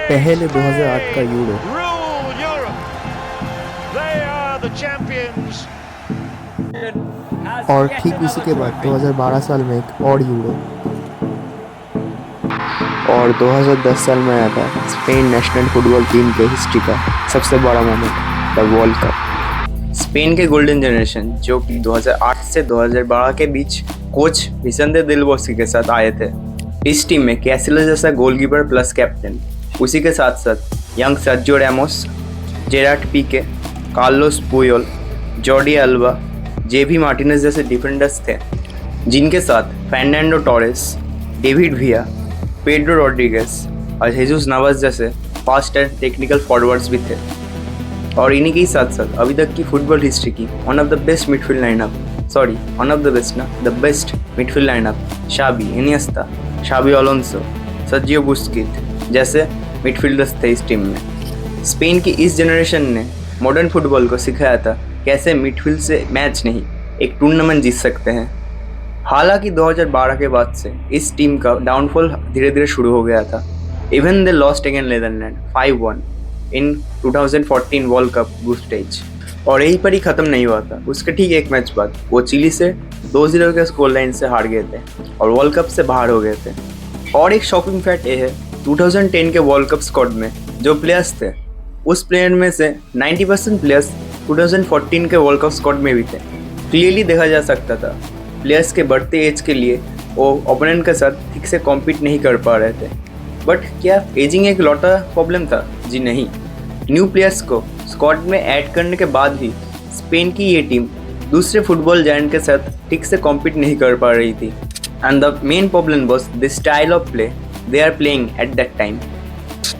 पहले 2008 का euro. Rule Europe. They are the champions. और ठीक उसी के बाद 2012 साल में एक और यूरो। और 2010 साल में आया था स्पेन नेशनल फुटबॉल टीम के हिस्ट्री का सबसे बड़ा moment, the world cup. Spain के गोल्डन जनरेशन जो कि 2008 से 2012 के बीच कोच विसेंते देल बोस्के के साथ आए थे। इस टीम में कैसिलो जैसा गोलकीपर प्लस कैप्टन, उसी के साथ साथ यंग सर्जियो रैमोस, जेरार्ड पीके, कार्लोस पुयोल, जॉर्डी अल्बा, जेवी मार्टिनेज जैसे डिफेंडर्स थे, जिनके साथ फर्नांडो टोरेस, डेविड विया, पेड्रो रोड्रिगेज और जेसूस नवास जैसे फास्ट एंड टेक्निकल फॉरवर्ड्स भी थे। और इन्हीं के साथ साथ अभी तक की फुटबॉल हिस्ट्री की one of the best midfield lineup शाबी, Iniesta, Xabi Alonso, Sergio Busquets जैसे मिडफील्डर्स थे इस टीम में। स्पेन की इस जनरेशन ने मॉडर्न फुटबॉल को सिखाया था कैसे मिडफील्ड से मैच नहीं एक टूर्नामेंट जीत सकते हैं। हालांकि 2012 के बाद से इस टीम का डाउनफॉल धीरे धीरे शुरू हो गया था। Even they lost against Netherland 5-1 in 2014 World Cup group stage. और यहीं पर ही ख़त्म नहीं हुआ था। उसके ठीक एक मैच बाद वो चिली से 2-0 के स्कोर लाइन से हार गए थे और वर्ल्ड कप से बाहर हो गए थे। और एक शॉकिंग फैक्ट ये है, 2010 के वर्ल्ड कप स्क्वाड में जो प्लेयर्स थे, उस प्लेयर में से 90% प्लेयर्स 2014 के वर्ल्ड कप स्क्वाड में भी थे। क्लियरली देखा जा सकता था प्लेयर्स के बढ़ते एज के लिए वो ओपोनेंट के साथ ठीक से कॉम्पीट नहीं कर पा रहे थे। बट क्या एजिंग एक लौटा प्रॉब्लम था? जी नहीं। न्यू प्लेयर्स को स्क्वाड में ऐड करने के बाद भी स्पेन की ये टीम दूसरे फुटबॉल जायंट के साथ ठीक से कॉम्पीट नहीं कर पा रही थी। And the main problem was the style of play they are playing at that time.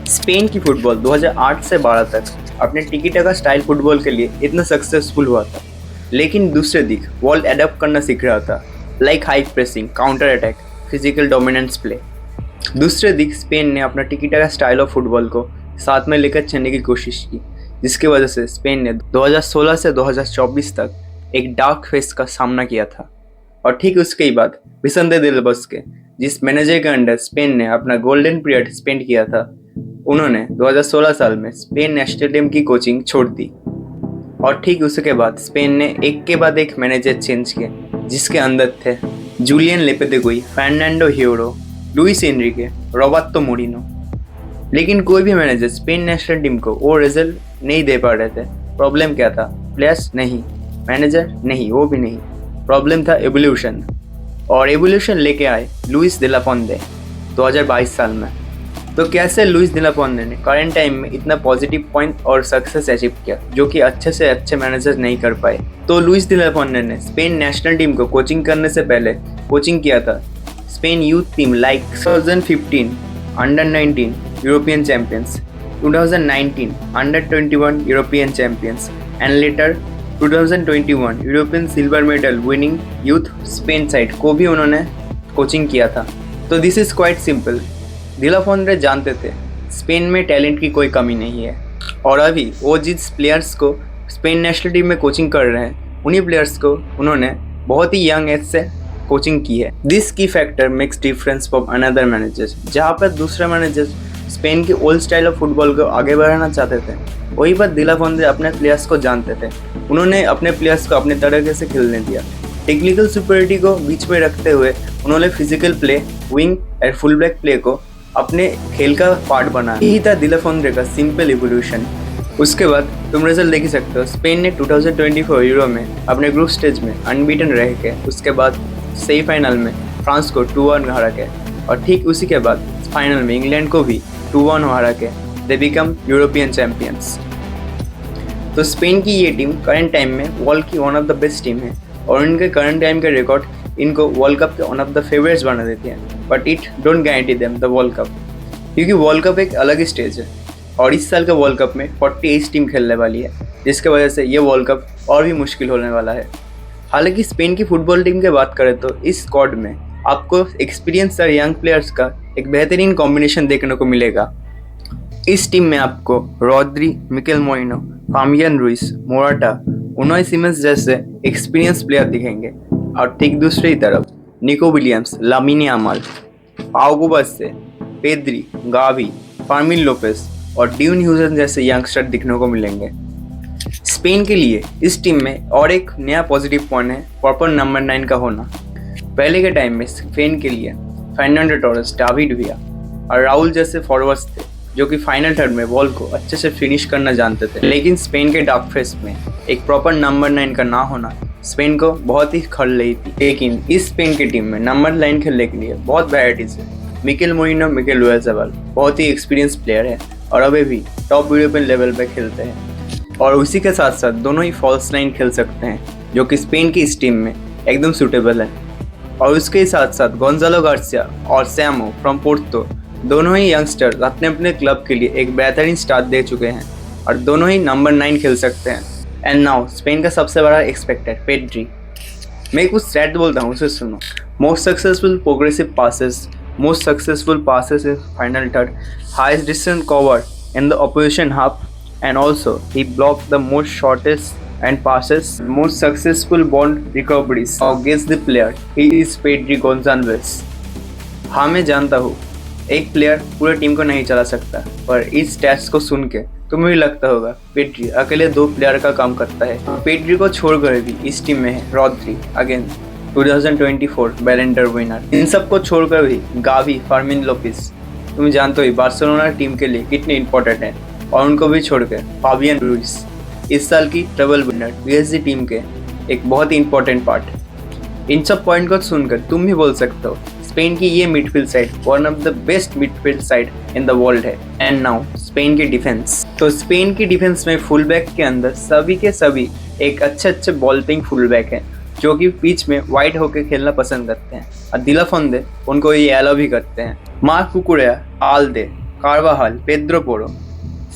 Spain की फुटबॉल 2008 से 12 तक अपने टिकी टाका स्टाइल फुटबॉल के लिए इतना सक्सेसफुल हुआ था, लेकिन दूसरे दिख वर्ल्ड एडप्ट करना सीख रहा था, like high pressing, counter attack, physical dominance play. दूसरे दिख स्पेन ने अपना टिकी टाका स्टाइल ऑफ फुटबॉल को साथ में लेकर चलने की कोशिश की, जिसकी वजह से स्पेन ने 2016 से 2024 तक एक डार्क फेस का सामना किया था। और ठीक उसके ही बाद विसेंते देल बोस्के, जिस मैनेजर के अंडर स्पेन ने अपना गोल्डन पीरियड स्पेंड किया था, उन्होंने 2016 साल में स्पेन नेशनल टीम की कोचिंग छोड़ दी। और ठीक उसके बाद स्पेन ने एक के बाद एक मैनेजर चेंज किए, जिसके अंदर थे Julen Lopetegui, Fernando Hierro, Luis Enrique, Roberto Moreno. लेकिन कोई भी मैनेजर स्पेन नेशनल टीम को वो रिजल्ट नहीं दे पा रहे थे। प्रॉब्लम क्या था? प्लेयर्स नहीं, मैनेजर नहीं, वो भी नहीं। प्रॉब्लम था एवोल्यूशन। और एवोल्यूशन लेके आए लुइस दे ला फोंदे 2022 साल में। तो कैसे लुइस दे ला फोंदे ने करंट टाइम में इतना पॉजिटिव पॉइंट और सक्सेस अचीव किया, जो कि अच्छे से अच्छे मैनेजर नहीं कर पाए? तो लुइस दे ला फोंदे ने स्पेन नेशनल टीम को कोचिंग करने से पहले कोचिंग किया था Spain youth team like 2015 under nineteen European champions, 2019 अंडर-21 European champions and later 2021 European silver medal winning youth Spain side को भी उन्होंने कोचिंग किया था। तो this is quite simple. De la Fuente जानते थे स्पेन में टैलेंट की कोई कमी नहीं है, और अभी वो जिस प्लेयर्स को स्पेन नेशनल टीम में कोचिंग कर रहे हैं, उन्हीं प्लेयर्स को उन्होंने बहुत ही यंग एज से कोचिंग की है। दिस की factor makes difference from another managers. जहाँ पर दूसरे मैनेजर्स स्पेन की ओल्ड स्टाइल ऑफ फुटबॉल को आगे बढ़ाना चाहते थे, वहीं पर दे ला फोंदे अपने प्लेयर्स को जानते थे। उन्होंने अपने प्लेयर्स को अपने तरीके से खेलने दिया। टेक्निकल सुपरिटी को बीच में रखते हुए उन्होंने फिजिकल प्ले, विंग और फुल बैक प्ले को अपने खेल का पार्ट बनाया। यही था दे ला फोंदे का सिंपल इवोल्यूशन। उसके बाद तुम रिजल्ट देख ही सकते हो। स्पेन ने 2024 यूरो में अपने ग्रुप स्टेज में अनबीटन रह के उसके बाद सेमीफाइनल में फ्रांस को 2-1 हरा के, और ठीक उसी के बाद फाइनल में इंग्लैंड को भी 2-1 हरा के दे बिकम यूरोपियन चैंपियंस। तो स्पेन की ये टीम करंट टाइम में वर्ल्ड की one of the best team है, और इनके करंट टाइम के रिकॉर्ड इनको वर्ल्ड कप के वन ऑफ द फेवरेट्स बना देती हैं। But it don't guarantee them the world cup, क्योंकि वर्ल्ड कप एक अलग स्टेज है। और इस साल के वर्ल्ड कप में 48 टीम खेलने वाली है, जिसके वजह से ये वर्ल्ड कप और भी मुश्किल होने वाला है। हालांकि स्पेन की फुटबॉल टीम की बात करें तो इस स्क्वाड में आपको एक्सपीरियंस और यंग प्लेयर्स का एक बेहतरीन कॉम्बिनेशन देखने को मिलेगा। इस टीम में आपको Rodri, Mikel Merino, Fabian Ruiz, Morata, Unai Simon जैसे एक्सपीरियंस प्लेयर दिखेंगे। और ठीक दूसरी तरफ निको विलियम्स, लामिन यामाल, पाउ गोबासे, पेद्री, गावी, फार्मिन लोपेस और ड्यून ह्यूजन जैसे यंगस्टर दिखने को मिलेंगे। स्पेन के लिए इस टीम में और एक नया पॉजिटिव पॉइंट है प्रॉपर नंबर 9 का होना। पहले के टाइम में स्पेन के लिए फर्नांडो टोरेस, डेविड विया और राउल जैसे फॉरवर्ड्स थे जो कि फाइनल थर्ड में बॉल को अच्छे से फिनिश करना जानते थे। लेकिन स्पेन के डार्क फेस में एक प्रॉपर नंबर 9 का ना होना स्पेन को बहुत ही खल रही थी। लेकिन इस स्पेन की टीम में नंबर 9 खेलने के लिए बहुत वैराइटीज है। मिकेल मोरिनो, मिकेल ओयारज़ाबाल बहुत ही एक्सपीरियंस प्लेयर है और अभी भी टॉप यूरोपियन लेवल पर खेलते हैं। और उसी के साथ साथ दोनों ही फॉल्स 9 खेल सकते हैं जो कि स्पेन की इस टीम में एकदम सूटेबल है। और उसके साथ साथ गोंजालो गार्सिया और सैमो फ्रॉम पोर्तो दोनों ही यंगस्टर्स अपने अपने क्लब के लिए एक बेहतरीन स्टार्ट दे चुके हैं और दोनों ही नंबर 9 खेल सकते हैं। एंड नाउ स्पेन का सबसे बड़ा एक्सपेक्टेड पेड्री। मैं कुछ सेट बोलता हूँ, उसे सुनो। Most successful progressive passes, most successful passes in final third, highest distance cover in the opposition half, and also he block the most shortest and passes, most successful ball recoveries against the player. He is Pedri Gonzalez. हाँ, मैं जानता हूँ एक player पूरे team को नहीं चला सकता, पर इस स्टैट्स को सुन के तुम्हें भी लगता होगा पेड्री अकेले 2 प्लेयर का काम करता है। पेड्री को छोड़कर भी इस टीम में है रॉड्री, अगेन 2024 बैलन ड'ओर विनर। इन सब को छोड़कर भी गावी, फर्मिन लोपेस तुम जानते हो बार्सिलोना टीम के लिए कितने इंपॉर्टेंट है। और उनको भी छोड़कर फाबियन रूइस इस साल की ट्रबल विनर पीएसजी टीम के एक बहुत ही इंपॉर्टेंट पार्ट है। इन सब पॉइंट को सुनकर तुम भी बोल सकते हो स्पेन की ये midfield side one of the best midfield side in the world है। एंड नाउ स्पेन की डिफेंस। तो स्पेन की डिफेंस में फुल बैक के अंदर सभी के सभी एक अच्छे बॉल प्लेइंग फुल बैक है जो कि पिच में वाइड होकर खेलना पसंद करते हैं और दिला फोंदे उनको ये अलाउ भी करते हैं। मार्क कुकुरेया, आल्दे, कार्वाहाल, पेड्रो पोरो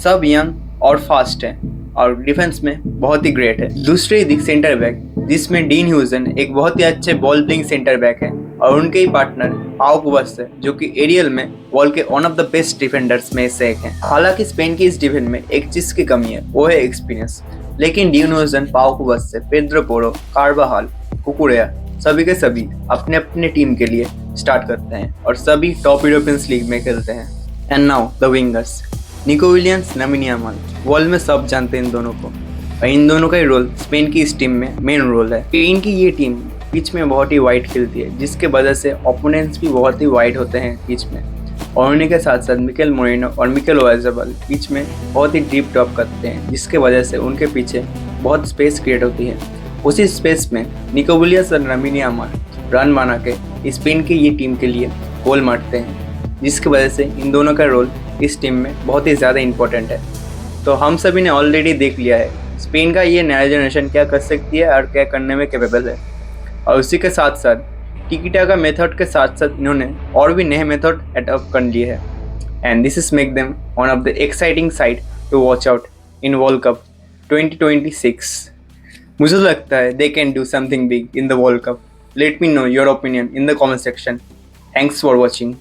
सब यंग और फास्ट है और डिफेंस में बहुत ही ग्रेट है। दूसरी दिख सेंटर बैक जिसमें डीन ह्यूजन एक बहुत ही अच्छे बॉल प्लेइंग सेंटर बैक है और उनके ही पार्टनर पाउ कुबार्स है जो कि एरियल में बॉल के one of the best defenders में से एक है। हालांकि स्पेन की इस डिफेंस में एक चीज की कमी है, वो है एक्सपीरियंस। लेकिन डीन ह्यूजन, पाउ कुबार्स, पेड्रो पोरो, कार्वाहाल, कुकुरेया सभी के सभी अपने अपने टीम के लिए स्टार्ट करते हैं और सभी टॉप यूरोपियन लीग में खेलते हैं। And now the wingers. Nico Williams, Lamine Yamal, world में सब जानते हैं इन दोनों को और इन दोनों का ही रोल स्पेन की इस टीम में मेन रोल है। स्पेन की ये टीम पिच में बहुत ही वाइड खेलती है जिसके वजह से ओपोनेंट्स भी बहुत ही वाइड होते हैं पिच में। और उन्हीं के साथ साथ मिकेल मोरिनो और मिकेल ओयारज़ाबाल पिच में बहुत ही डीप ड्रॉप करते हैं जिसके वजह से उनके पीछे बहुत स्पेस क्रिएट होती है। उसी स्पेस में निको विलियम्स और लामिन यामाल रन बना के स्पेन की ये टीम के लिए गोल मारते हैं जिसकी वजह से इन दोनों का रोल इस टीम में बहुत ही ज़्यादा इंपॉर्टेंट है। तो हम सभी ने ऑलरेडी देख लिया है स्पेन का ये नया जनरेशन क्या कर सकती है और क्या करने में कैपेबल है। और उसी के साथ साथ टिकीटा का मेथड के साथ साथ इन्होंने और भी नए मेथड अडॉप्ट कर लिए हैं। And this is make them one of the exciting side to watch out in world cup 2026। मुझे लगता है they can do something big in the world cup. Let me know your opinion in the comment section. Thanks for watching.